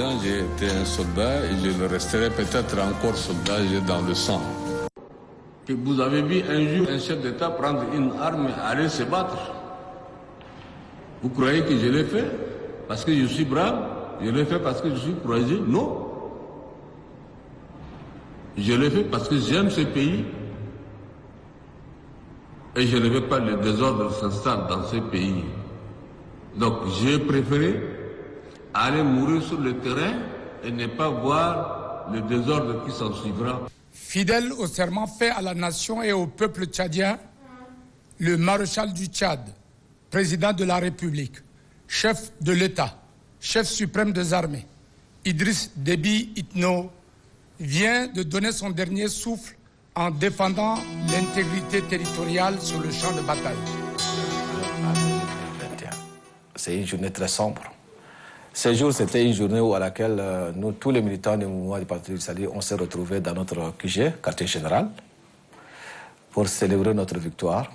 président, j'ai été un soldat et je le resterai peut-être encore soldat, j'ai dans le sang. Que vous avez vu un jour un chef d'État prendre une arme et aller se battre. Vous croyez que je l'ai fait parce que je suis brave? Je l'ai fait parce que je suis courageux? Non. Je l'ai fait parce que j'aime ce pays et je ne veux pas le désordre s'installe dans ce pays. Donc j'ai préféré aller mourir sur le terrain et ne pas voir le désordre qui s'en suivra. Fidèle au serment fait à la nation et au peuple tchadien, le maréchal du Tchad, président de la République, chef de l'État, chef suprême des armées, Idriss Déby Itno, vient de donner son dernier souffle en défendant l'intégrité territoriale sur le champ de bataille. C'est une journée très sombre. Ce jour, c'était une journée à laquelle nous, tous les militants du mouvement du Parti socialiste, on s'est retrouvés dans notre QG, quartier général, pour célébrer notre victoire.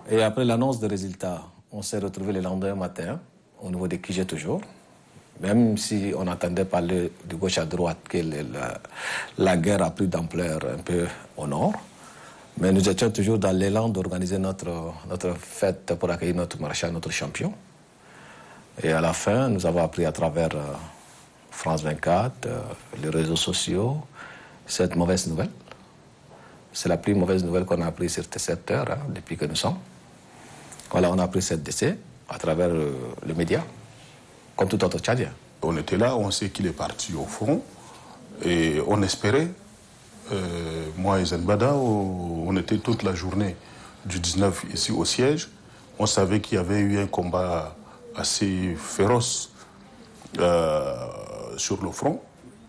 Et après l'annonce des résultats, on s'est retrouvés le lendemain matin, au niveau des QG toujours, même si on entendait parler de gauche à droite que la guerre a pris d'ampleur un peu au nord. Mais nous étions toujours dans l'élan d'organiser notre fête pour accueillir notre maréchal, notre champion. Et à la fin, nous avons appris à travers France 24, les réseaux sociaux, cette mauvaise nouvelle. C'est la plus mauvaise nouvelle qu'on a appris sur cette heure, depuis que nous sommes. Voilà, on a appris ce décès à travers les médias, comme tout autre Tchadien. On était là, on sait qu'il est parti au front, et on espérait, moi et Zenbada, on était toute la journée du 19 ici au siège. On savait qu'il y avait eu un combat assez féroce sur le front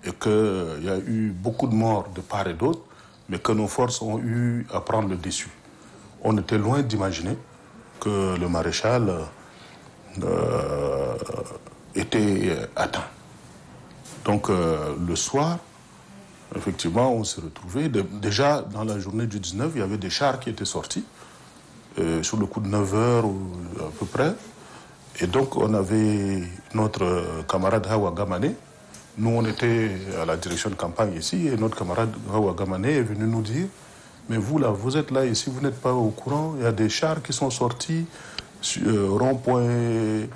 et qu'il y a eu beaucoup de morts de part et d'autre, mais que nos forces ont eu à prendre le dessus. On était loin d'imaginer que le maréchal était atteint. Donc le soir, effectivement, on s'est retrouvés. Déjà, dans la journée du 19, il y avait des chars qui étaient sortis, sur le coup de 9 heures à peu près. Et donc, on avait notre camarade Hawa Gamane. Nous, on était à la direction de campagne ici, et notre camarade Hawa Gamane est venu nous dire « Mais vous, là, vous êtes là ici, vous n'êtes pas au courant. Il y a des chars qui sont sortis sur rond-point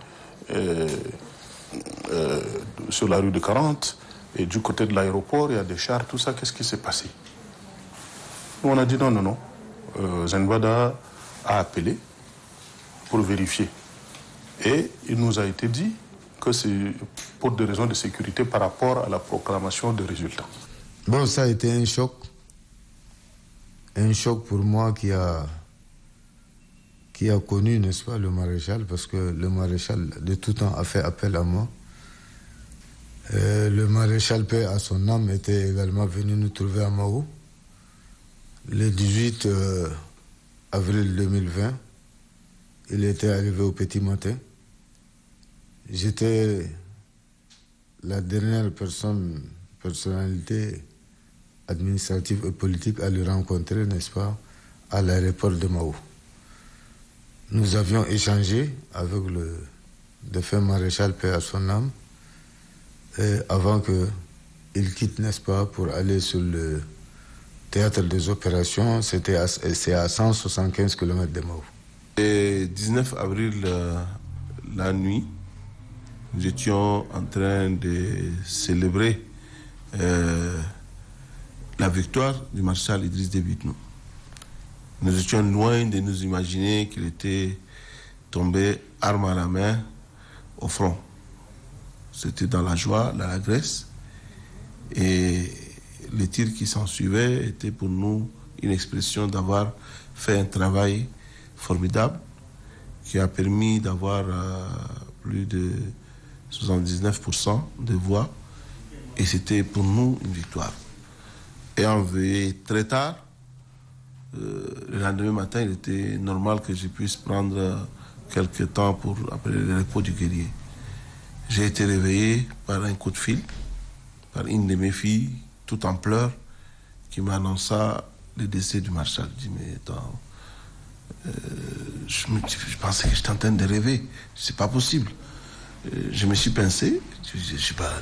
sur la rue de 40, et du côté de l'aéroport, il y a des chars, tout ça. Qu'est-ce qui s'est passé ?» Nous, on a dit non. Zenbada a appelé pour vérifier. Et il nous a été dit que c'est pour des raisons de sécurité par rapport à la proclamation des résultats. Bon, ça a été un choc. Un choc pour moi qui a connu, n'est-ce pas, le maréchal, parce que le maréchal de tout temps a fait appel à moi. Le maréchal, paix à son âme, était également venu nous trouver à Mao le 18 avril 2020. Il était arrivé au petit matin. J'étais la dernière personnalité administrative et politique à le rencontrer, n'est-ce pas, à l'aéroport de Mao. Nous avions échangé avec le défunt maréchal, paix à son âme, avant qu'il quitte, n'est-ce pas, pour aller sur le théâtre des opérations. C'est à 175 km de Mao. Le 19 avril, la nuit, nous étions en train de célébrer la victoire du maréchal Idriss Déby Itno. Nous étions loin de nous imaginer qu'il était tombé arme à la main au front. C'était dans la joie, dans la Grèce. Et les tirs qui s'en suivaient étaient pour nous une expression d'avoir fait un travail formidable qui a permis d'avoir plus de 79% de voix, et c'était pour nous une victoire. Et en veillé très tard, le lendemain matin, il était normal que je puisse prendre quelques temps pour après le repos du guerrier. J'ai été réveillé par un coup de fil, par une de mes filles, tout en pleurs, qui m'annonça le décès du maréchal. Je dis, mais attends, je pensais que j'étais en train de rêver, c'est pas possible. je me suis pincé. Je sais pas.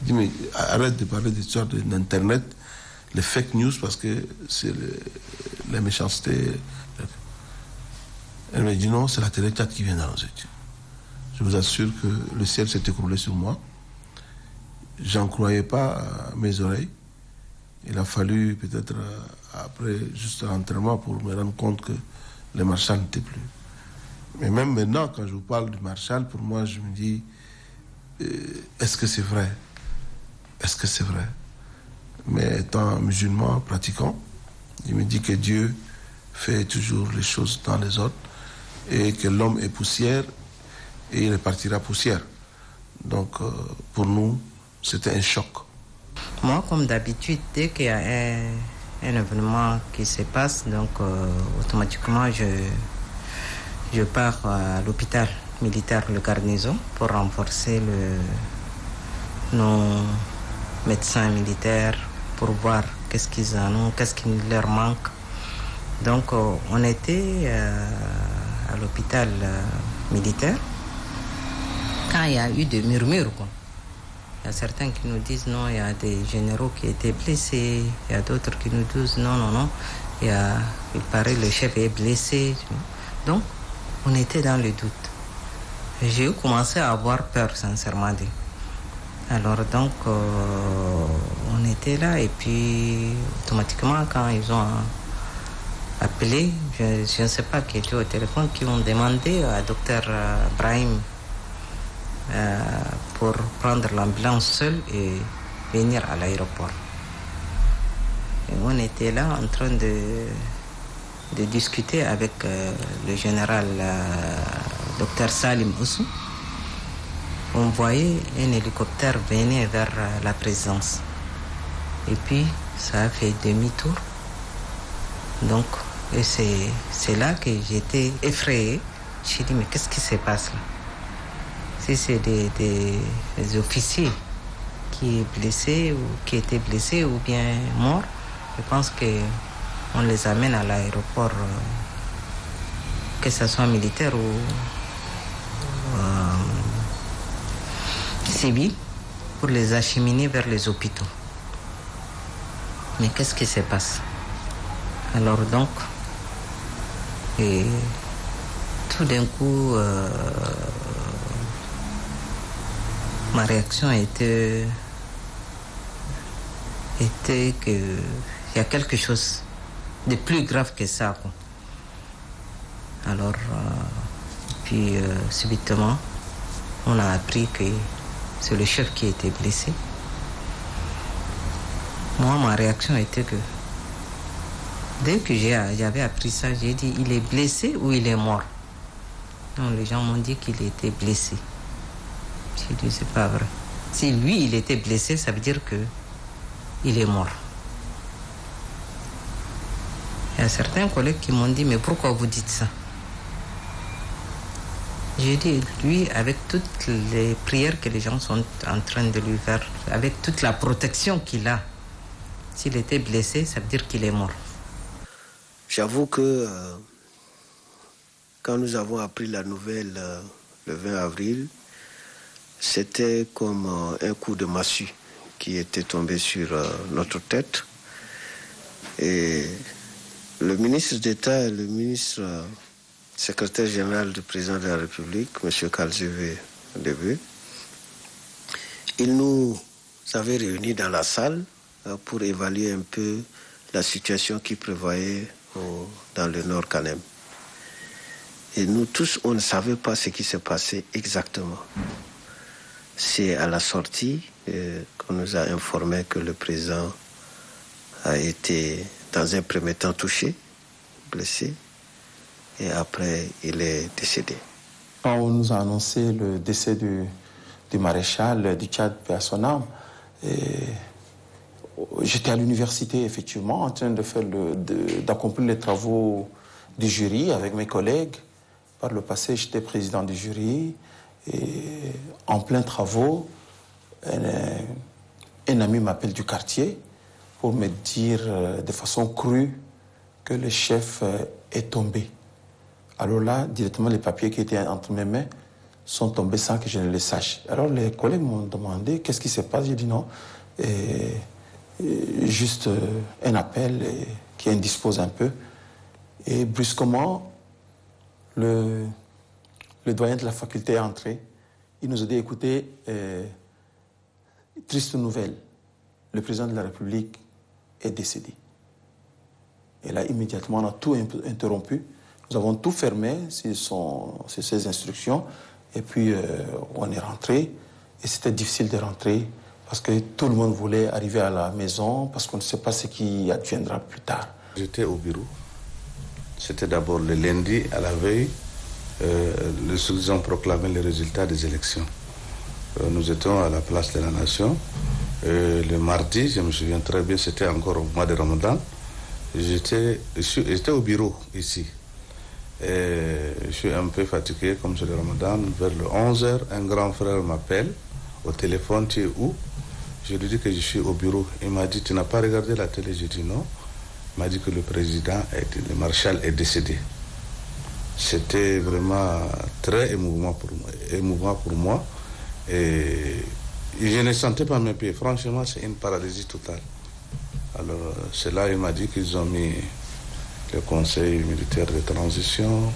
Je dis, mais arrête de parler d'histoire d'Internet, les fake news, parce que c'est la méchanceté. Elle m'a dit non, c'est la télé 4 qui vient dans nos yeux. Je vous assure que le ciel s'est écroulé sur moi. J'en croyais pas à mes oreilles. Il a fallu peut-être après juste l'entraînement pour me rendre compte que le Marshal n'était plus. Mais même maintenant, quand je vous parle du Marshal, pour moi, je me dis, est-ce que c'est vrai? Est-ce que c'est vrai? Mais étant musulman, pratiquant, il me dit que Dieu fait toujours les choses dans les ordres et que l'homme est poussière et il repartira poussière. Donc, pour nous, c'était un choc. Moi, comme d'habitude, dès qu'il y a un événement qui se passe, donc automatiquement, je pars à l'hôpital militaire, le garnison, pour renforcer nos médecins militaires, pour voir qu'est-ce qu'ils en ont, qu'est-ce qui leur manque. Donc, on était à l'hôpital militaire quand il y a eu des murmures, quoi. Il y a certains qui nous disent non, il y a des généraux qui étaient blessés. Il y a d'autres qui nous disent non. Il paraît le chef est blessé. Donc, on était dans le doute. J'ai commencé à avoir peur, sincèrement. Alors donc, on était là et puis automatiquement, quand ils ont appelé, je ne sais pas qui était au téléphone, qui ont demandé à Dr Brahim pour prendre l'ambulance seule et venir à l'aéroport. Et on était là en train de discuter avec le général Dr Salim Oussou. On voyait un hélicoptère venir vers la présidence. Et puis, ça a fait demi-tour. Donc, et c'est là que j'étais effrayée. J'ai dit, mais qu'est-ce qui se passe là? Si c'est des officiers qui est blessé ou qui étaient blessés ou bien morts, je pense qu'on les amène à l'aéroport, que ce soit militaire ou civil, pour les acheminer vers les hôpitaux. Mais qu'est-ce qui se passe? Alors donc, et tout d'un coup, ma réaction était qu'il y a quelque chose de plus grave que ça, quoi. Alors, puis subitement, on a appris que c'est le chef qui était blessé. Moi, ma réaction était que dès que j'avais appris ça, j'ai dit, il est blessé ou il est mort? Donc les gens m'ont dit qu'il était blessé. J'ai dit, c'est pas vrai. Si lui, il était blessé, ça veut dire qu'il est mort. Il y a certains collègues qui m'ont dit, mais pourquoi vous dites ça? J'ai dit, lui, avec toutes les prières que les gens sont en train de lui faire, avec toute la protection qu'il a, s'il était blessé, ça veut dire qu'il est mort. J'avoue que quand nous avons appris la nouvelle le 20 avril, c'était comme un coup de massue qui était tombé sur notre tête. Et le ministre d'État et le ministre secrétaire général du président de la République, M. Kalzévé Débé, il nous avait réunis dans la salle pour évaluer un peu la situation qui prévoyait dans le Nord Canem. Et nous tous, on ne savait pas ce qui s'est passé exactement. C'est à la sortie qu'on nous a informé que le président a été dans un premier temps touché, blessé, et après il est décédé. Quand on nous a annoncé le décès du maréchal du Tchad, paix à son âme, j'étais à l'université effectivement en train d'accomplir les travaux du jury avec mes collègues. Par le passé, j'étais président du jury. Et en plein travaux, un ami m'appelle du quartier pour me dire de façon crue que le chef est tombé. Alors là, directement, les papiers qui étaient entre mes mains, sont tombés sans que je ne le sache. Alors les collègues m'ont demandé qu'est-ce qui se passe. J'ai dit non, juste un appel qui indispose un peu. Et brusquement, le doyen de la faculté est entré. Il nous a dit, écoutez, triste nouvelle, le président de la République est décédé. Et là, immédiatement, on a tout interrompu. Nous avons tout fermé sur ses instructions. Et puis, on est rentré. Et c'était difficile de rentrer parce que tout le monde voulait arriver à la maison parce qu'on ne sait pas ce qui adviendra plus tard. J'étais au bureau. C'était d'abord le lundi, à la veille. Les citoyens ont proclamé les résultats des élections. Nous étions à la place de la Nation. Le mardi, je me souviens très bien, c'était encore au mois de Ramadan. J'étais au bureau ici. Et je suis un peu fatigué comme c'est le Ramadan. Vers le 11h, un grand frère m'appelle au téléphone. Tu es où? Je lui dis que je suis au bureau. Il m'a dit, tu n'as pas regardé la télé? J'ai dit non. Il m'a dit que le le maréchal est décédé. C'était vraiment très émouvant pour moi. Et je ne sentais pas mes pieds. Franchement, c'est une paralysie totale. Alors, c'est là qu'il m'a dit qu'ils ont mis le conseil militaire de transition.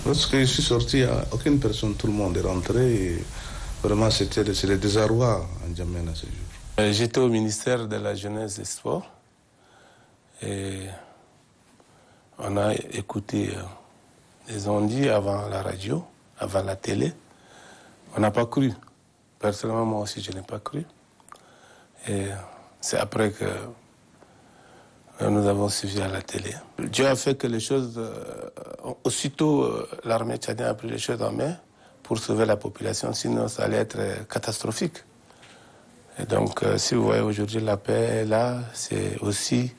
Lorsque je suis sorti, il n'y a aucune personne, tout le monde est rentré. Et vraiment, c'est le désarroi en Djamena à ce jour. J'étais au ministère de la Jeunesse et des Sports. Et on a écouté les ondits avant la radio, avant la télé. On n'a pas cru. Personnellement, moi aussi, je n'ai pas cru. Et c'est après que nous avons suivi à la télé. Dieu a fait que les choses... aussitôt, l'armée tchadienne a pris les choses en main pour sauver la population, sinon ça allait être catastrophique. Et donc, si vous voyez aujourd'hui la paix est là, c'est aussi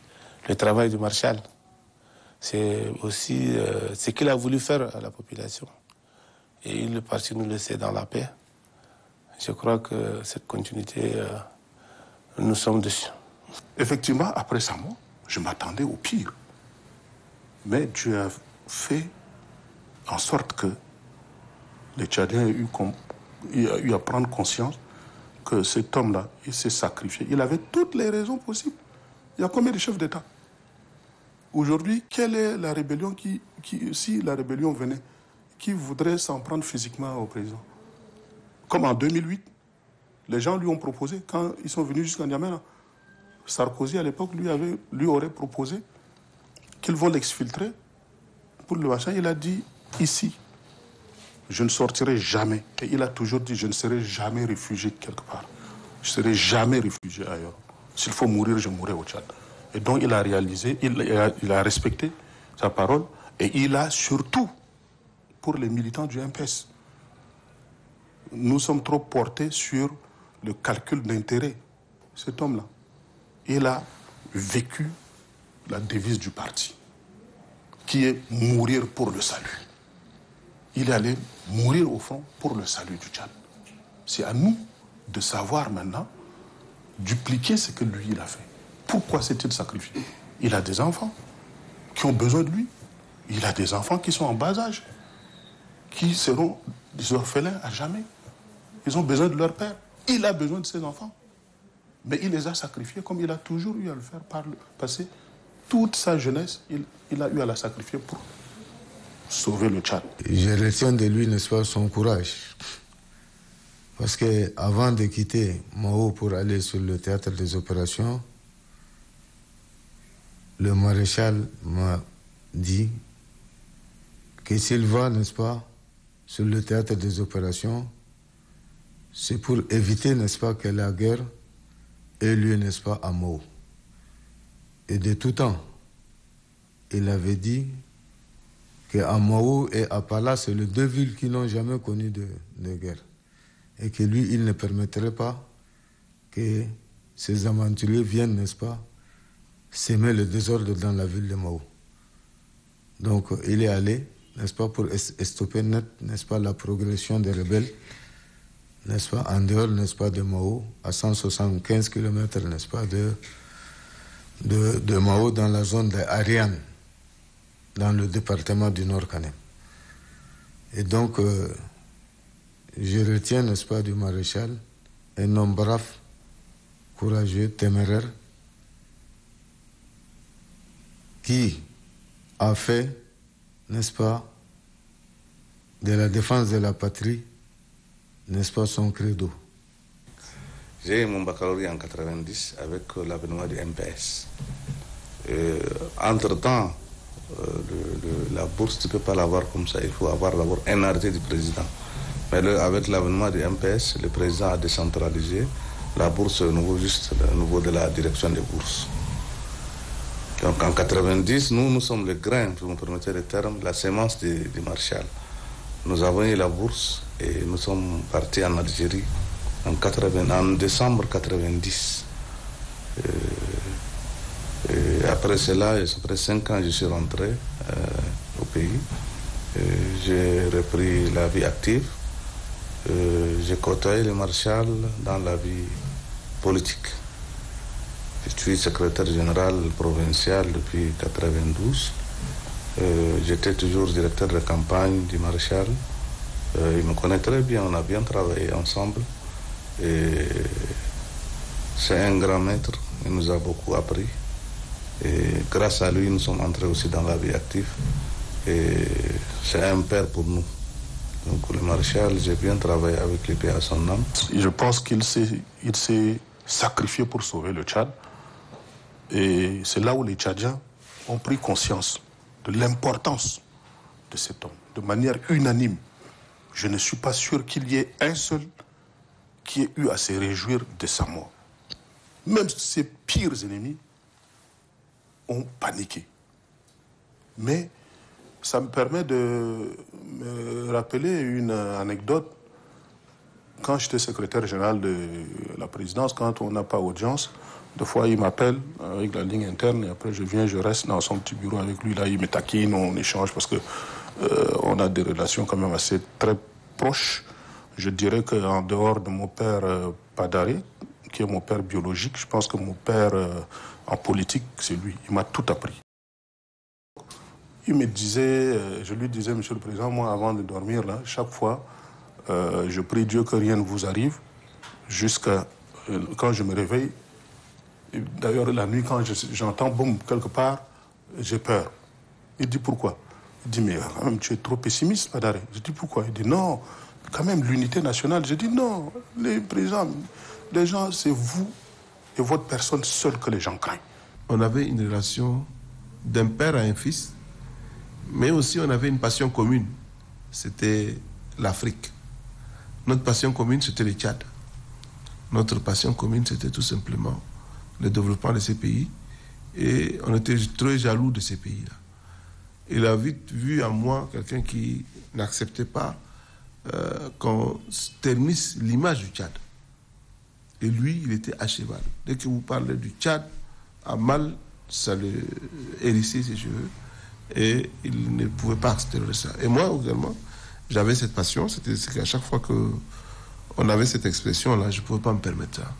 le travail du maréchal. C'est aussi ce qu'il a voulu faire à la population. Et il est parti nous laisser dans la paix. Je crois que cette continuité, nous sommes dessus. Effectivement, après sa mort, je m'attendais au pire. Mais Dieu a fait en sorte que les Tchadiens aient eu à prendre conscience que cet homme-là, il s'est sacrifié. Il avait toutes les raisons possibles. Il y a combien de chefs d'État? Aujourd'hui, quelle est la rébellion si la rébellion venait, qui voudrait s'en prendre physiquement au président? Comme en 2008, les gens lui ont proposé, quand ils sont venus jusqu'à N'Djamena, Sarkozy à l'époque lui aurait proposé qu'ils vont l'exfiltrer pour le machin. Il a dit, ici, je ne sortirai jamais. Et il a toujours dit, je ne serai jamais réfugié quelque part. Je ne serai jamais réfugié ailleurs. S'il faut mourir, je mourrai au Tchad. Et donc il a réalisé, il a respecté sa parole. Et il a surtout, pour les militants du MPS, nous sommes trop portés sur le calcul d'intérêt. Cet homme-là, il a vécu la devise du parti, qui est mourir pour le salut. Il est allé mourir au fond pour le salut du Tchad. C'est à nous de savoir maintenant dupliquer ce que lui il a fait. Pourquoi s'est-il sacrifié? Il a des enfants qui ont besoin de lui. Il a des enfants qui sont en bas âge, qui seront des orphelins à jamais. Ils ont besoin de leur père. Il a besoin de ses enfants. Mais il les a sacrifiés comme il a toujours eu à le faire par le passé. Toute sa jeunesse, il a eu à la sacrifier pour sauver le Tchad. Je retiens de lui, n'est-ce pas, son courage. Parce qu'avant de quitter Mao pour aller sur le théâtre des opérations, le maréchal m'a dit que s'il va, n'est-ce pas, sur le théâtre des opérations, c'est pour éviter, n'est-ce pas, que la guerre ait lieu, n'est-ce pas, à Mao. Et de tout temps, il avait dit qu'à Mao et à Pala, c'est les deux villes qui n'ont jamais connu de guerre. Et que lui, il ne permettrait pas que ces aventuriers viennent, n'est-ce pas, s'aimer le désordre dans la ville de Mao. Donc, il est allé, n'est-ce pas, pour stopper net, n'est-ce pas, la progression des rebelles, n'est-ce pas, en dehors, n'est-ce pas, de Mao, à 175 km, n'est-ce pas, de Mao, dans la zone d'Ariane, dans le département du Nord-Canem. Et donc, je retiens, n'est-ce pas, du maréchal, un homme brave, courageux, téméraire, qui a fait, n'est-ce pas, de la défense de la patrie, n'est-ce pas, son credo. J'ai eu mon baccalauréat en 90 avec l'avènement du MPS. Entre-temps, la bourse, tu ne peux pas l'avoir comme ça. Il faut avoir d'abord un arrêté du président. Mais avec l'avènement du MPS, le président a décentralisé la bourse au niveau, juste au niveau de la direction des bourses. Donc en 90, nous sommes le grain, pour me permettre le terme, la sémence du Marshall. Nous avons eu la bourse et nous sommes partis en Algérie en décembre 90. Et après cela, après 5 ans, je suis rentré au pays. J'ai repris la vie active. J'ai côtoyé le Marshall dans la vie politique. Je suis secrétaire général provincial depuis 92. J'étais toujours directeur de campagne du Marshall. Il me connaît très bien, on a bien travaillé ensemble. Et c'est un grand maître, il nous a beaucoup appris. Et grâce à lui, nous sommes entrés aussi dans la vie active. Et c'est un père pour nous. Donc le Marshall, j'ai bien travaillé avec lui à son âme. Je pense qu'il s'est sacrifié pour sauver le Tchad. Et c'est là où les Tchadiens ont pris conscience de l'importance de cet homme, de manière unanime. Je ne suis pas sûr qu'il y ait un seul qui ait eu à se réjouir de sa mort. Même ses pires ennemis ont paniqué. Mais ça me permet de me rappeler une anecdote. Quand j'étais secrétaire général de la présidence, quand on n'a pas audience, des fois il m'appelle avec la ligne interne et après je reste dans son petit bureau avec lui. Là, il me taquine, on échange parce que on a des relations quand même assez très proches. Je dirais qu'en dehors de mon père Padaré, qui est mon père biologique, je pense que mon père en politique, c'est lui. Il m'a tout appris. Il me disait, je lui disais, Monsieur le Président, moi avant de dormir, là, chaque fois, je prie Dieu que rien ne vous arrive, jusqu'à quand je me réveille. D'ailleurs, la nuit, quand j'entends boum quelque part, j'ai peur. Il dit pourquoi? Il dit, mais quand même, tu es trop pessimiste, Padaré. Je dis pourquoi? Il dit non, quand même, l'unité nationale. Je dis non, les présidents, les gens, c'est vous et votre personne seule que les gens craignent. On avait une relation d'un père à un fils, mais aussi on avait une passion commune. C'était l'Afrique. Notre passion commune, c'était le Tchad. Notre passion commune, c'était tout simplement le développement de ces pays. Et on était très jaloux de ces pays-là. Il a vite vu en moi quelqu'un qui n'acceptait pas qu'on ternisse l'image du Tchad. Et lui, il était à cheval. Dès que vous parlez du Tchad, à mal, ça le hérissait ses cheveux. Et il ne pouvait pas accepter ça. Et moi, également, j'avais cette passion. C'est qu'à chaque fois qu'on avait cette expression-là, je ne pouvais pas me permettre ça.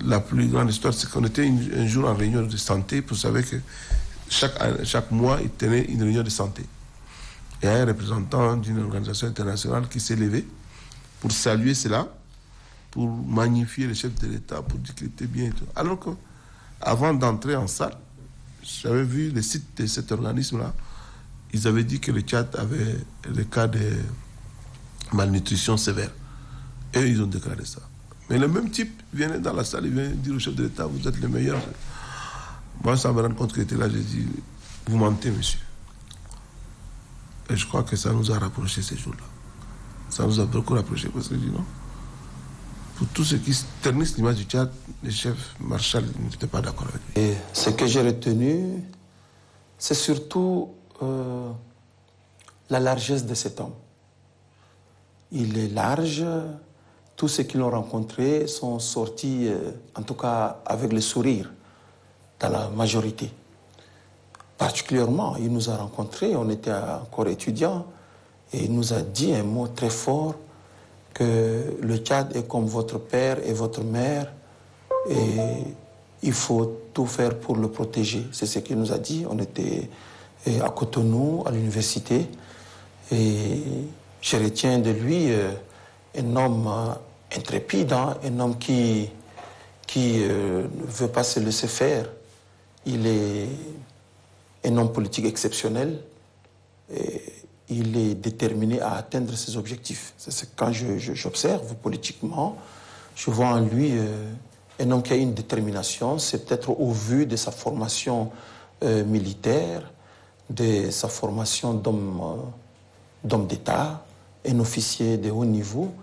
La plus grande histoire, c'est qu'on était un jour en réunion de santé. Vous savez que chaque mois, il tenait une réunion de santé. Il y a un représentant d'une organisation internationale qui s'est levé pour saluer cela, pour magnifier le chef de l'État, pour dire qu'il était bien et tout. Alors qu'avant d'entrer en salle, j'avais vu le site de cet organisme-là. Ils avaient dit que le Tchad avait le cas de malnutrition sévère. Et ils ont déclaré ça. Mais le même type vient dans la salle, il vient dire au chef de l'État, vous êtes le meilleur. Moi, ça me rend compte qu'il était là, j'ai dit, vous mentez, monsieur. Et je crois que ça nous a rapprochés ces jours-là. Ça nous a beaucoup rapprochés parce que je dis non. Pour tous ceux qui ternissent l'image du Tchad, le chef Marshall n'était pas d'accord avec lui. Et ce que j'ai retenu, c'est surtout la largesse de cet homme. Il est large. Tous ceux qui l'ont rencontré sont sortis, en tout cas avec le sourire, dans la majorité. Particulièrement, il nous a rencontrés, on était encore étudiants, et il nous a dit un mot très fort, que le Tchad est comme votre père et votre mère, et il faut tout faire pour le protéger. C'est ce qu'il nous a dit. On était à Cotonou, à l'université, Et je retiens de lui un homme intrépide, hein, un homme qui ne veut pas se laisser faire. Il est un homme politique exceptionnel. Et il est déterminé à atteindre ses objectifs. C'est quand j'observe politiquement, je vois en lui un homme qui a une détermination. C'est peut-être au vu de sa formation militaire, de sa formation d'homme d'État, un officier de haut niveau.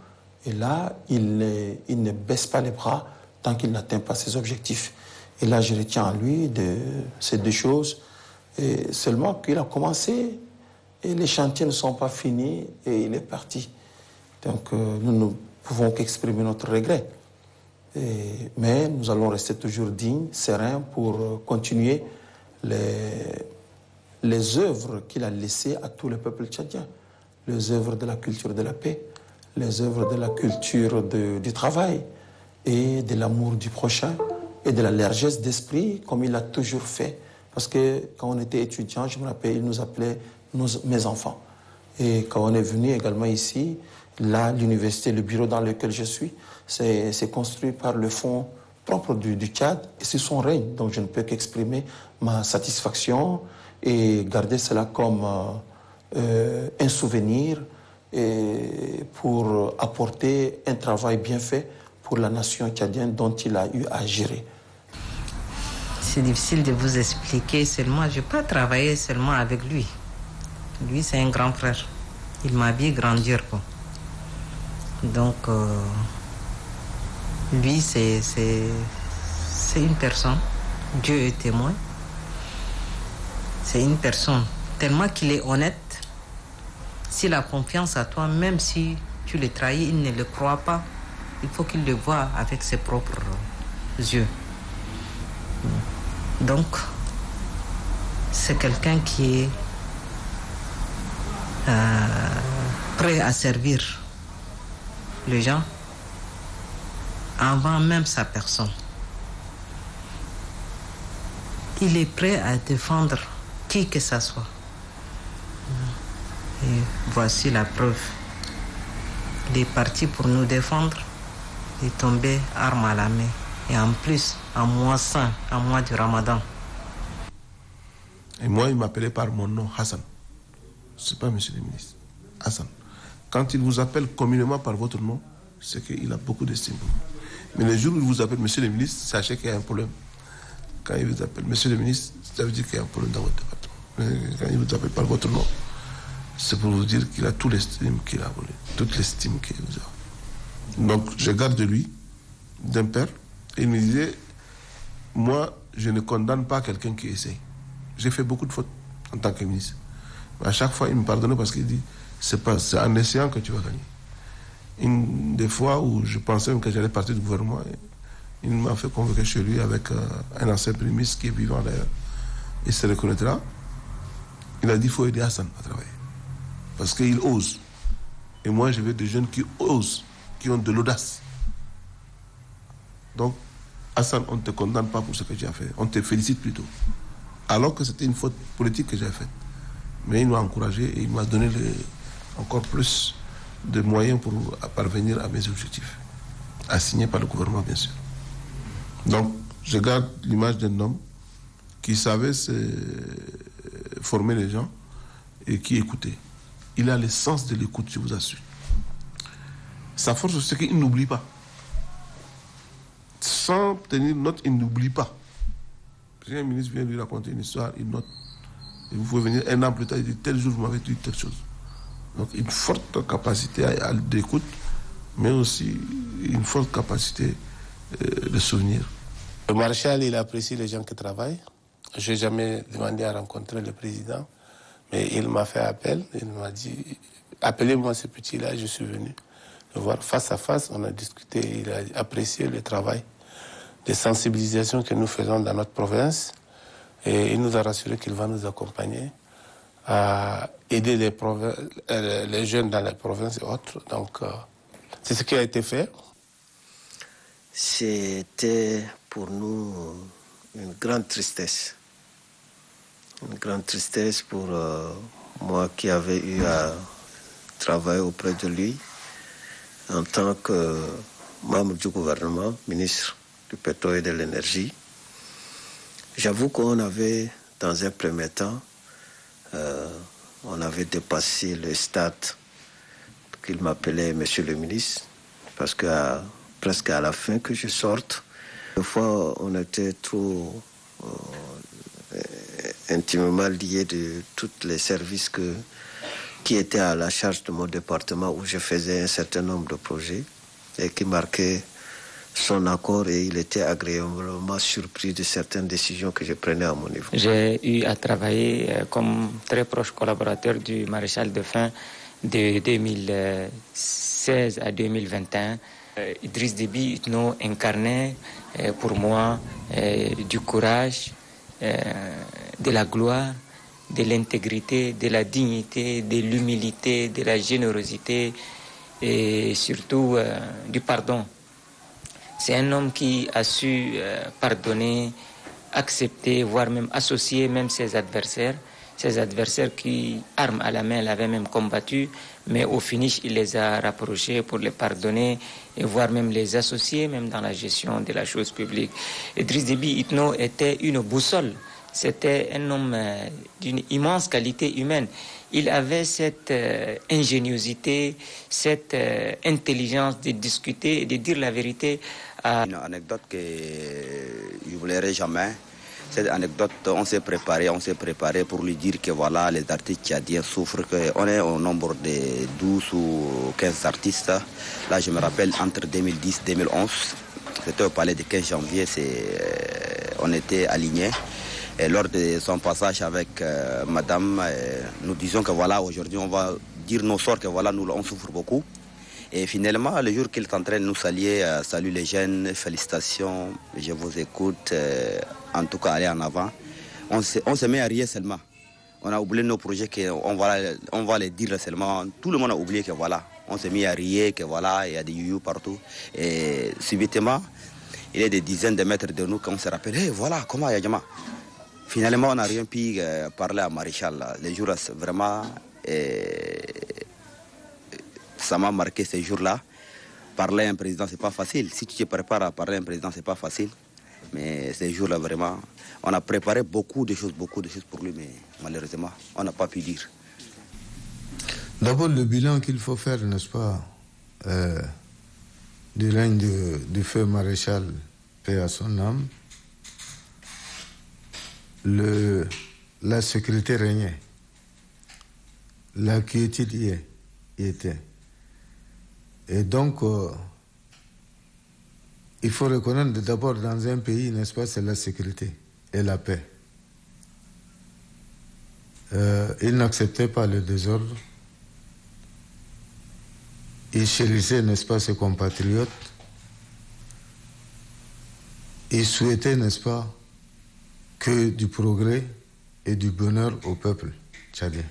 Et là, il ne baisse pas les bras tant qu'il n'atteint pas ses objectifs. Et là, je retiens en lui ces deux choses. Et seulement qu'il a commencé, et les chantiers ne sont pas finis, et il est parti. Donc, nous ne pouvons qu'exprimer notre regret. Mais nous allons rester toujours dignes, sereins, pour continuer les œuvres qu'il a laissées à tout le peuple tchadien. Les œuvres de la culture de la paix, les œuvres de la culture du travail, et de l'amour du prochain, et de la largesse d'esprit, comme il a toujours fait. Parce que quand on était étudiant, je me rappelle, il nous appelait mes enfants. Et quand on est venu également ici, là, l'université, le bureau dans lequel je suis, c'est construit par le fonds propre du Tchad, et c'est son règne. Donc je ne peux qu'exprimer ma satisfaction et garder cela comme un souvenir et pour apporter un travail bien fait pour la nation tchadienne dont il a eu à gérer. C'est difficile de vous expliquer seulement. Je n'ai pas travaillé seulement avec lui. Lui, c'est un grand frère. Il m'a vu grandir, quoi. Donc, lui, c'est une personne. Dieu est témoin. C'est une personne tellement qu'il est honnête. S'il a confiance à toi, même si tu le trahis, il ne le croit pas. Il faut qu'il le voie avec ses propres yeux. Donc, c'est quelqu'un qui est prêt à servir les gens avant même sa personne. Il est prêt à défendre qui que ce soit. Et voici la preuve. Il est parti pour nous défendre. Il est tombé arme à la main. Et en plus, en mois saint, en mois du Ramadan. Et moi, il m'appelait par mon nom, Hassan. Ce n'est pas monsieur le ministre. Hassan. Quand il vous appelle communément par votre nom, c'est qu'il a beaucoup d'estime. Mais le jour où il vous appelle monsieur le ministre, sachez qu'il y a un problème. Quand il vous appelle monsieur le ministre, ça veut dire qu'il y a un problème dans votre département. Mais quand il vous appelle par votre nom, c'est pour vous dire qu'il a toute l'estime qu'il a volé, toute l'estime qu'il vous a. Donc, je garde de lui, d'un père, et il me disait, moi, je ne condamne pas quelqu'un qui essaye. J'ai fait beaucoup de fautes en tant que ministre. Mais à chaque fois, il me pardonnait parce qu'il dit, c'est en essayant que tu vas gagner. Une des fois où je pensais même que j'allais partir du gouvernement, il m'a fait convoquer chez lui avec un ancien premier ministre qui est vivant d'ailleurs. Il se reconnaîtra. Il a dit, il faut aider Hassan à travailler. Parce qu'il ose. Et moi, je veux des jeunes qui osent, qui ont de l'audace. Donc, Hassan, on ne te condamne pas pour ce que tu as fait. On te félicite plutôt. Alors que c'était une faute politique que j'ai faite. Mais il m'a encouragé et il m'a donné encore plus de moyens pour parvenir à mes objectifs. Assignés par le gouvernement, bien sûr. Donc, je garde l'image d'un homme qui savait former les gens et qui écoutait. Il a le sens de l'écoute, je vous assure. Sa force, c'est qu'il n'oublie pas. Sans tenir note, il n'oublie pas. Si un ministre vient lui raconter une histoire, il note. Et vous pouvez venir un an plus tard et dire, tel jour, vous m'avez dit telle chose. Donc, une forte capacité d'écoute, mais aussi une forte capacité de souvenir. Le maréchal, il apprécie les gens qui travaillent. Je n'ai jamais demandé à rencontrer le président, mais il m'a fait appel. Il m'a dit, appelez-moi ce petit-là, je suis venu le voir face à face. On a discuté, il a apprécié le travail de sensibilisation que nous faisons dans notre province. Et il nous a rassuré qu'il va nous accompagner à aider les jeunes dans les provinces et autres. Donc, c'est ce qui a été fait. C'était pour nous une grande tristesse. Une grande tristesse pour moi qui avais eu à travaillé auprès de lui en tant que membre du gouvernement, ministre du pétrole et de l'énergie. J'avoue qu'on avait, dans un premier temps, on avait dépassé le stade qu'il m'appelait Monsieur le ministre, parce que presque à la fin que je sorte, des fois on était trop intimement liés de tous les services qui étaient à la charge de mon département où je faisais un certain nombre de projets et qui marquaient son accord, et il était agréablement surpris de certaines décisions que je prenais à mon niveau. J'ai eu à travailler comme très proche collaborateur du maréchal Dauphin de 2016 à 2021. Idriss Déby Itno incarnait pour moi du courage, de la gloire, de l'intégrité, de la dignité, de l'humilité, de la générosité et surtout du pardon. C'est un homme qui a su pardonner, accepter, voire même associer même ses adversaires qui, armes à la main, l'avaient même combattu, mais au finish, il les a rapprochés pour les pardonner et voire même les associer même dans la gestion de la chose publique. Idriss Déby Itno était une boussole. C'était un homme d'une immense qualité humaine. Il avait cette ingéniosité, cette intelligence de discuter et de dire la vérité. Une anecdote que je n'oublierai jamais. Cette anecdote, on s'est préparé pour lui dire que voilà, les artistes tchadiens souffrent, qu'on est au nombre de 12 ou 15 artistes. Là, je me rappelle, entre 2010 et 2011, c'était au palais du 15 janvier, on était alignés. Et lors de son passage avec madame, nous disons que voilà, aujourd'hui, on va dire nos sorts, que voilà, nous, on souffre beaucoup. Et finalement, le jour qu'il est en train de nous saluer, salut les jeunes, félicitations, je vous écoute, en tout cas, allez en avant. On se met à rire seulement. On a oublié nos projets, on va les dire seulement. Tout le monde a oublié que voilà, on s'est mis à rire, que voilà, il y a des youyou partout. Et subitement, il y a des dizaines de mètres de nous qu'on se rappelle, hey, voilà, comment Yadjama. Finalement, on n'a rien pu parler à Maréchal. Les jours, vraiment, ça m'a marqué ces jours-là. Parler à un président, c'est pas facile. Si tu te prépares à parler à un président, c'est pas facile. Mais ces jours-là, vraiment, on a préparé beaucoup de choses pour lui, mais malheureusement, on n'a pas pu dire. D'abord, le bilan qu'il faut faire, n'est-ce pas, du règne du feu maréchal, paix à son âme, la sécurité régnait, la quiétude y était. Et donc, il faut reconnaître d'abord dans un pays, n'est-ce pas, c'est la sécurité et la paix. Il n'acceptait pas le désordre. Il chérissait, n'est-ce pas, ses compatriotes. Il souhaitait, n'est-ce pas, que du progrès et du bonheur au peuple tchadien.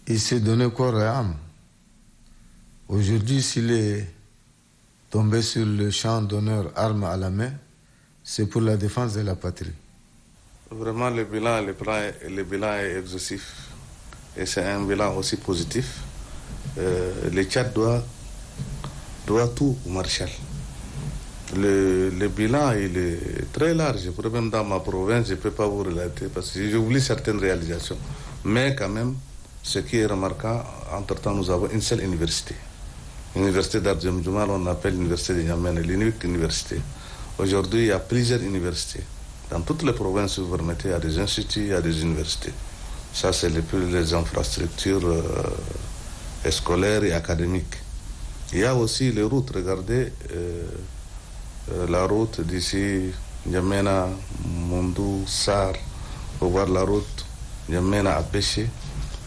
Il s'est donné corps et âme. Aujourd'hui, s'il est tombé sur le champ d'honneur, armes à la main, c'est pour la défense de la patrie. Vraiment, le bilan est exhaustif. Et c'est un bilan aussi positif. Le Tchad doit tout au maréchal. Le bilan, il est très large. Même dans ma province, je ne peux pas vous relater parce que j'oublie certaines réalisations. Mais quand même, ce qui est remarquant, entre-temps, nous avons une seule université. L'université d'Ardjamdjoumal, on appelle l'université de Niamey, l'unique université. Aujourd'hui, il y a plusieurs universités. Dans toutes les provinces, vous remettez, il y a des instituts, il y a des universités. Ça, c'est les infrastructures scolaires et académiques. Il y a aussi les routes. Regardez la route d'ici, N'Djamena, Mondou, Sar. Il faut voir la route N'Djamena à Péché.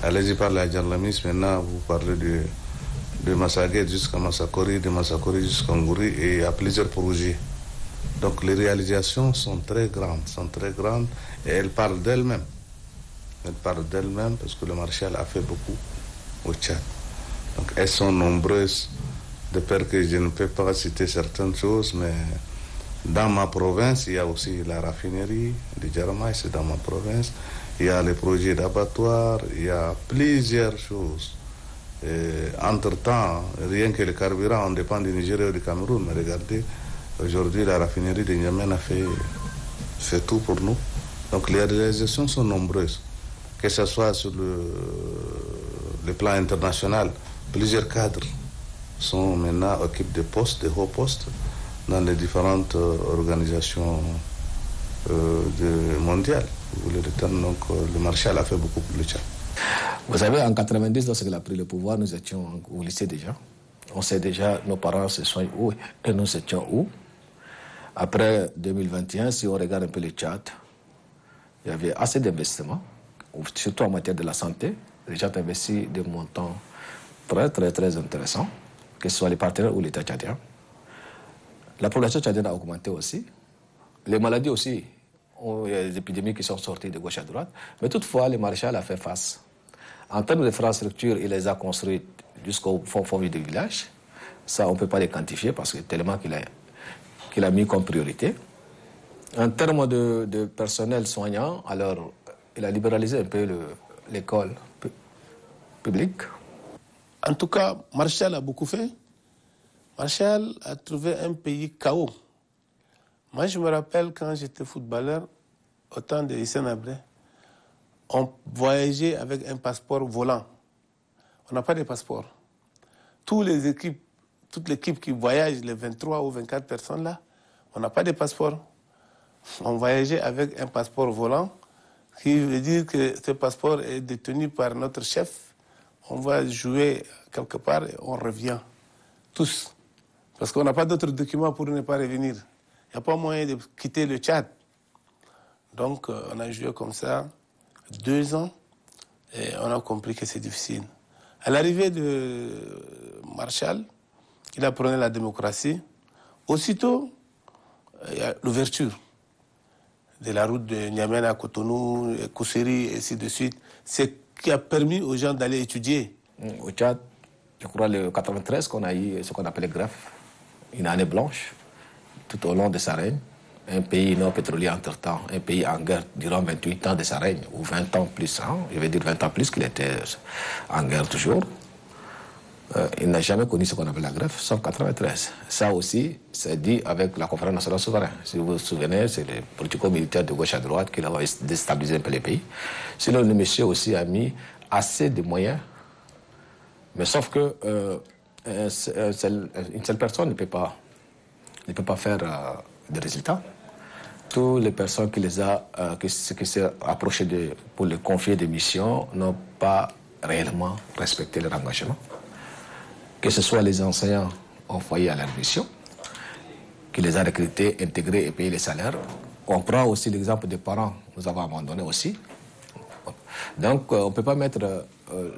Allez-y parler à Djarlamis. Maintenant, vous parlez de Massaguet jusqu'à Massakori, de Massakori jusqu'à Ngouri, et il y a plusieurs projets. Donc les réalisations sont très grandes, et elles parlent d'elles-mêmes. Elles parlent d'elles-mêmes parce que le maréchal a fait beaucoup au Tchad. Donc elles sont nombreuses, de peur que je ne peux pas citer certaines choses, mais dans ma province, il y a aussi la raffinerie de Djarma, c'est dans ma province. il y a les projets d'abattoir, il y a plusieurs choses. Entre-temps, rien que le carburant, on dépend du Nigeria et du Cameroun. Mais regardez, aujourd'hui, la raffinerie de Niamey a fait tout pour nous. Donc les réalisations sont nombreuses, que ce soit sur le plan international. Plusieurs cadres sont maintenant occupent des postes, des hauts postes, dans les différentes organisations mondiales. Donc le Marshall a fait beaucoup pour le Tchad. Vous savez, en 90, lorsqu'il a pris le pouvoir, nous étions au lycée déjà. On sait déjà, nos parents se soignent où et nous étions où. Après 2021, si on regarde un peu le Tchad, il y avait assez d'investissements, surtout en matière de la santé. Les gens ont investi des montants très intéressants, que ce soit les partenaires ou l'État tchadien. La population tchadienne a augmenté aussi. Les maladies aussi, il y a des épidémies qui sont sorties de gauche à droite. Mais toutefois, le Marshall a fait face. En termes d'infrastructures, il les a construites jusqu'au fond du village. Ça, on ne peut pas les quantifier parce que tellement qu'il a mis comme priorité. En termes de personnel soignant, alors, il a libéralisé un peu l'école publique. En tout cas, Marshall a beaucoup fait. Marshall a trouvé un pays chaos. Moi, je me rappelle quand j'étais footballeur, au temps de Hissène Habré, on voyageait avec un passeport volant. On n'a pas de passeport. Toute l'équipe qui voyage, les 23 ou 24 personnes là, on n'a pas de passeport. On voyageait avec un passeport volant, qui veut dire que ce passeport est détenu par notre chef. On va jouer quelque part et on revient. Tous. Parce qu'on n'a pas d'autres documents pour ne pas revenir. Il n'y a pas moyen de quitter le Tchad. Donc, on a joué comme ça 2 ans et on a compris que c'est difficile. À l'arrivée de Marshall, il apprenait la démocratie. Aussitôt, il y a l'ouverture de la route de Niamey à Cotonou, Kousseri, et ainsi de suite. C'est ce qui a permis aux gens d'aller étudier. Au Tchad, je crois, le 93, qu'on a eu ce qu'on appelait greffe, une année blanche, tout au long de sa règne. Un pays non pétrolier entre-temps, un pays en guerre durant 28 ans de sa règne, ou 20 ans plus, hein, je vais dire 20 ans plus qu'il était en guerre toujours. Il n'a jamais connu ce qu'on appelle la greffe, sauf 93. Ça aussi, c'est dit avec la conférence nationale souveraine. Si vous vous souvenez, c'est les politico-militaires de gauche à droite qui l'ont déstabilisé un peu les pays. Sinon, le monsieur aussi a mis assez de moyens, mais sauf que une seule personne ne peut pas faire des résultats. Toutes les personnes qui s'est approchées pour les confier des missions n'ont pas réellement respecté leur engagement. Que ce soit les enseignants envoyés à leur mission, qui les a recrutés, intégrés et payés les salaires. On prend aussi l'exemple des parents, nous avons abandonné aussi. Donc on ne peut pas mettre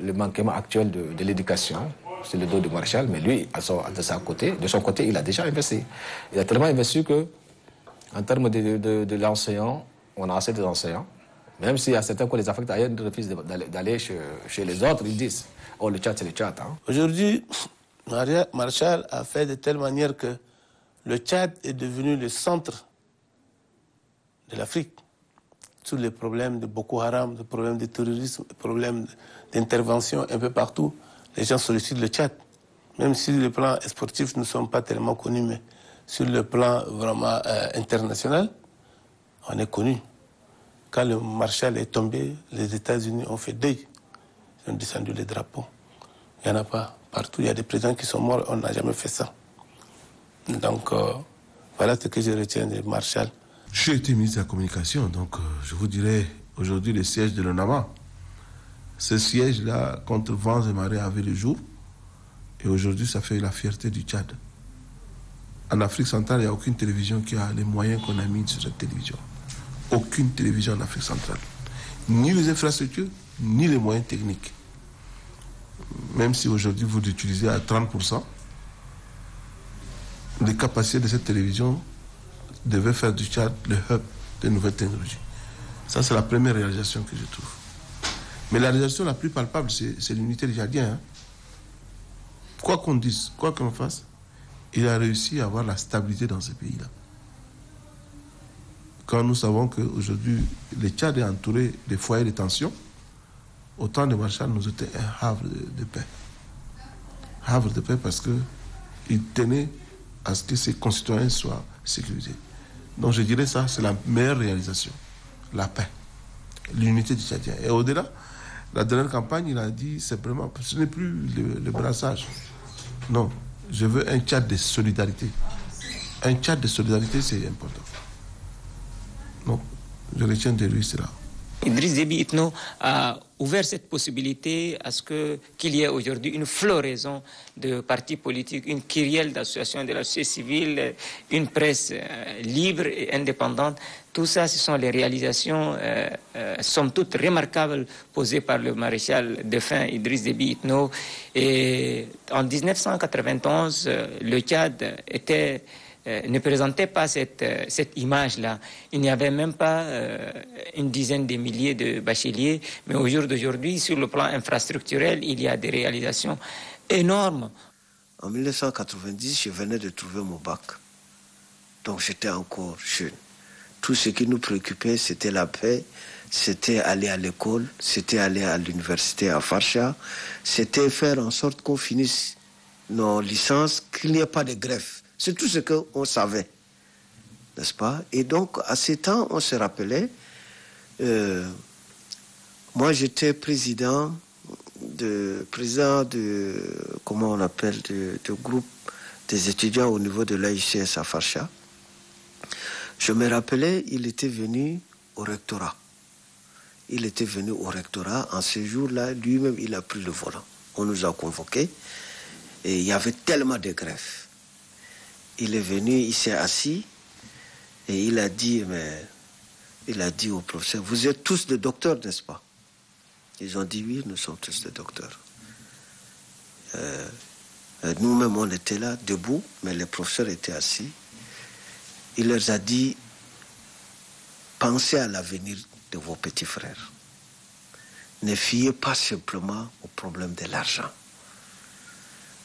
le manquement actuel de l'éducation sur le dos du Marshall, mais lui, de son côté, il a déjà investi. Il a tellement investi que, en termes de l'enseignant, on a assez d'enseignants. Même s'il y a certains qui les affectent ailleurs, ils refusent d'aller chez les autres, ils disent « Oh, le Tchad, c'est le Tchad. Hein. » Aujourd'hui, Marshall a fait de telle manière que le Tchad est devenu le centre de l'Afrique. Tous les problèmes de Boko Haram, les problèmes de terrorisme, les problèmes d'intervention un peu partout, les gens sollicitent le Tchad. Même si les plans sportifs ne sont pas tellement connus, mais sur le plan vraiment international, on est connu. Quand le Marshall est tombé, les États-Unis ont fait deuil. Ils ont descendu les drapeaux. Il n'y en a pas partout. Il y a des présidents qui sont morts, on n'a jamais fait ça. Donc, voilà ce que je retiens de Marshall. J'ai été ministre de la Communication, donc je vous dirais aujourd'hui le siège de l'ONAMA. Ce siège-là, contre vents et marées, avait le jour. Et aujourd'hui, ça fait la fierté du Tchad. En Afrique centrale, il n'y a aucune télévision qui a les moyens qu'on a mis sur cette télévision. Aucune télévision en Afrique centrale. Ni les infrastructures, ni les moyens techniques. Même si aujourd'hui vous l'utilisez à 30%, les capacités de cette télévision devaient faire du Tchad le hub de nouvelles technologies. Ça, c'est la première réalisation que je trouve. Mais la réalisation la plus palpable, c'est l'unité des Tchadiens. Hein. Quoi qu'on dise, quoi qu'on fasse, il a réussi à avoir la stabilité dans ce pays-là. quand nous savons qu'aujourd'hui, le Tchad est entouré des foyers de tension, autant de Marshall nous était un havre de paix. Havre de paix parce qu'il tenait à ce que ses concitoyens soient sécurisés. Donc je dirais ça, c'est la meilleure réalisation. La paix, l'unité du Tchadien. Et au-delà, la dernière campagne, il a dit simplement, ce n'est plus le brassage. Non, je veux un Tchad de solidarité. Un Tchad de solidarité, c'est important. Donc, je retiens de lui cela. Idriss Déby Itno a ouvert cette possibilité à ce qu'il y ait aujourd'hui une floraison de partis politiques, une kyrielle d'associations de la société civile, une presse libre et indépendante. Tout ça, ce sont les réalisations, somme toute remarquables, posées par le maréchal défunt Idriss Déby Itno. Et en 1991, le Tchad ne présentait pas cette image-là. Il n'y avait même pas une dizaine de milliers de bacheliers, mais au jour d'aujourd'hui, sur le plan infrastructurel, il y a des réalisations énormes. En 1990, je venais de trouver mon bac, donc j'étais encore jeune. Tout ce qui nous préoccupait, c'était la paix, c'était aller à l'école, c'était aller à l'université à Farsha, c'était faire en sorte qu'on finisse nos licences, qu'il n'y ait pas de greffe. C'est tout ce qu'on savait, n'est-ce pas? Et donc, à ces temps, on se rappelait, moi j'étais président de comment on appelle, de groupe des étudiants au niveau de l'AICS à Farsha. Je me rappelais, il était venu au rectorat. Il était venu au rectorat. En ce jour-là, lui-même, il a pris le volant. On nous a convoqués et il y avait tellement de greffes. Il est venu, il s'est assis et il a dit au professeur, vous êtes tous des docteurs, n'est-ce pas? Ils ont dit oui, nous sommes tous des docteurs. Nous-mêmes, on était là, debout, mais les professeurs étaient assis. Il leur a dit, pensez à l'avenir de vos petits frères. Ne fiez pas simplement au problème de l'argent.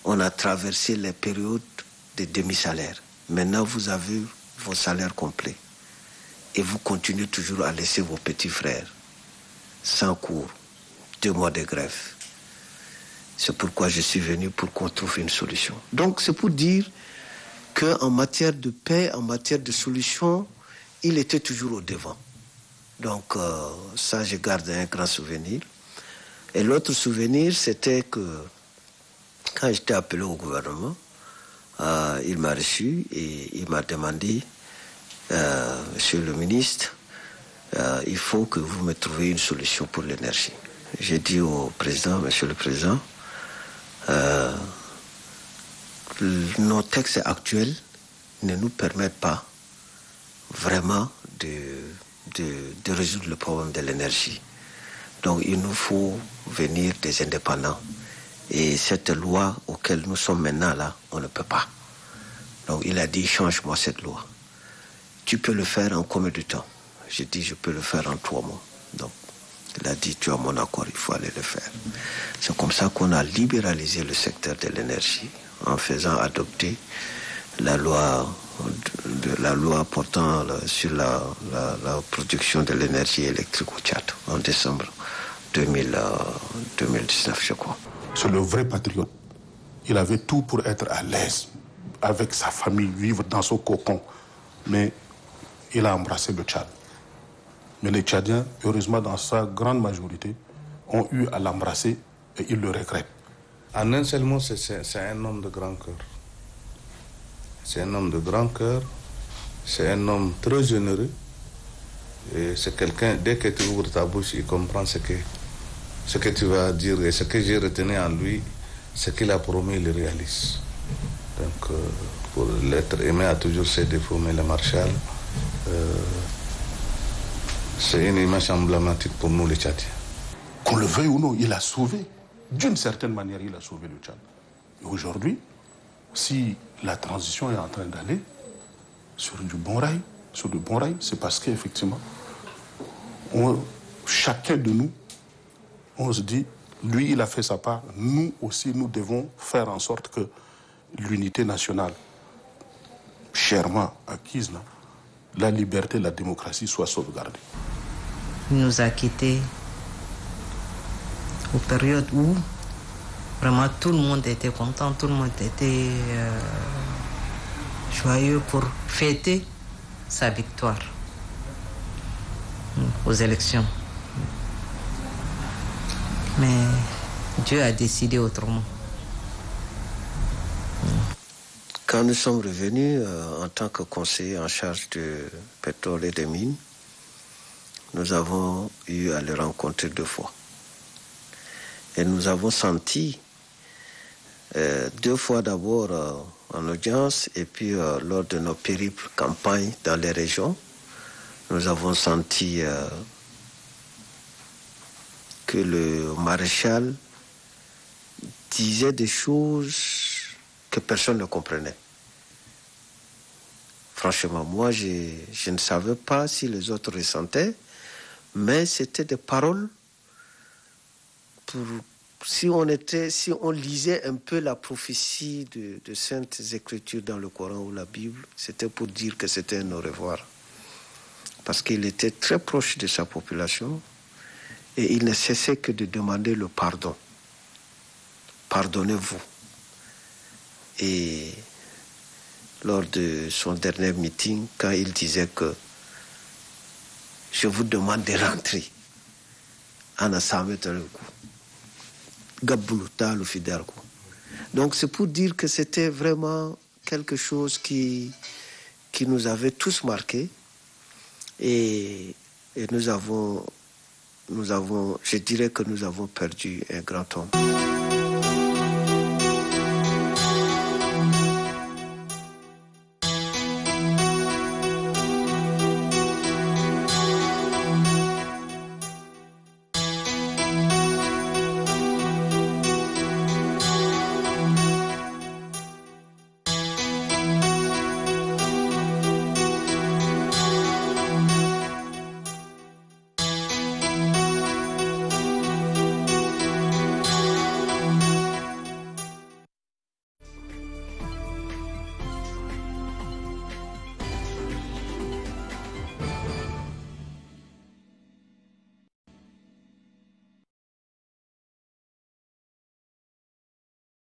On a traversé les périodes de demi-salaire. Maintenant, vous avez vos salaires complets. Et vous continuez toujours à laisser vos petits frères sans cours, 2 mois de grève. C'est pourquoi je suis venu pour qu'on trouve une solution. Donc, c'est pour dire qu'en matière de paix, en matière de solution, il était toujours au devant. Donc, ça, je garde un grand souvenir. Et l'autre souvenir, c'était que quand j'étais appelé au gouvernement, il m'a reçu et il m'a demandé, Monsieur le ministre, il faut que vous me trouviez une solution pour l'énergie. J'ai dit au président, Monsieur le Président, nos textes actuels ne nous permettent pas vraiment de résoudre le problème de l'énergie. Donc il nous faut venir des indépendants. Et cette loi auquel nous sommes maintenant là, on ne peut pas. Donc il a dit, change-moi cette loi. Tu peux le faire en combien de temps? J'ai dit, je peux le faire en 3 mois. Donc il a dit, tu as mon accord, il faut aller le faire. C'est comme ça qu'on a libéralisé le secteur de l'énergie en faisant adopter la loi portant sur la production de l'énergie électrique au Tchad en décembre 2019, je crois. C'est le vrai patriote. Il avait tout pour être à l'aise avec sa famille, vivre dans son cocon. Mais il a embrassé le Tchad. Mais les Tchadiens, heureusement, dans sa grande majorité, ont eu à l'embrasser et ils le regrettent. En un seul mot, c'est un homme de grand cœur. C'est un homme de grand cœur, c'est un homme très généreux. Et c'est quelqu'un, dès que tu ouvres ta bouche, il comprend ce que tu vas dire. Et ce que j'ai retenu en lui, ce qu'il a promis, il le réalise. Donc, pour l'être aimé a toujours ses défauts, mais le Marshal, c'est une image emblématique pour nous, les Tchadiens. Qu'on le veuille ou non, il a sauvé. D'une certaine manière, il a sauvé le Tchad. Et aujourd'hui, si la transition est en train d'aller sur le bon rail, c'est parce qu'effectivement, chacun de nous, on se dit, lui, il a fait sa part. Nous aussi, nous devons faire en sorte que l'unité nationale, chèrement acquise, là, la liberté, la démocratie soient sauvegardées. Il nous a quittés aux périodes où vraiment tout le monde était content, tout le monde était joyeux pour fêter sa victoire aux élections. Mais Dieu a décidé autrement. Quand nous sommes revenus en tant que conseiller en charge du pétrole et des mines, nous avons eu à le rencontrer 2 fois. Et nous avons senti 2 fois d'abord en audience et puis lors de nos périples campagnes dans les régions, nous avons senti que le maréchal disait des choses que personne ne comprenait. Franchement, moi, je ne savais pas si les autres ressentaient, mais c'était des paroles pour... Si on lisait un peu la prophétie de Saintes Écritures dans le Coran ou la Bible, c'était pour dire que c'était un au revoir. Parce qu'il était très proche de sa population et il ne cessait que de demander le pardon. Pardonnez-vous. Et lors de son dernier meeting, quand il disait que je vous demande de rentrer, donc c'est pour dire que c'était vraiment quelque chose qui nous avait tous marqués et nous avons, je dirais que nous avons perdu un grand homme.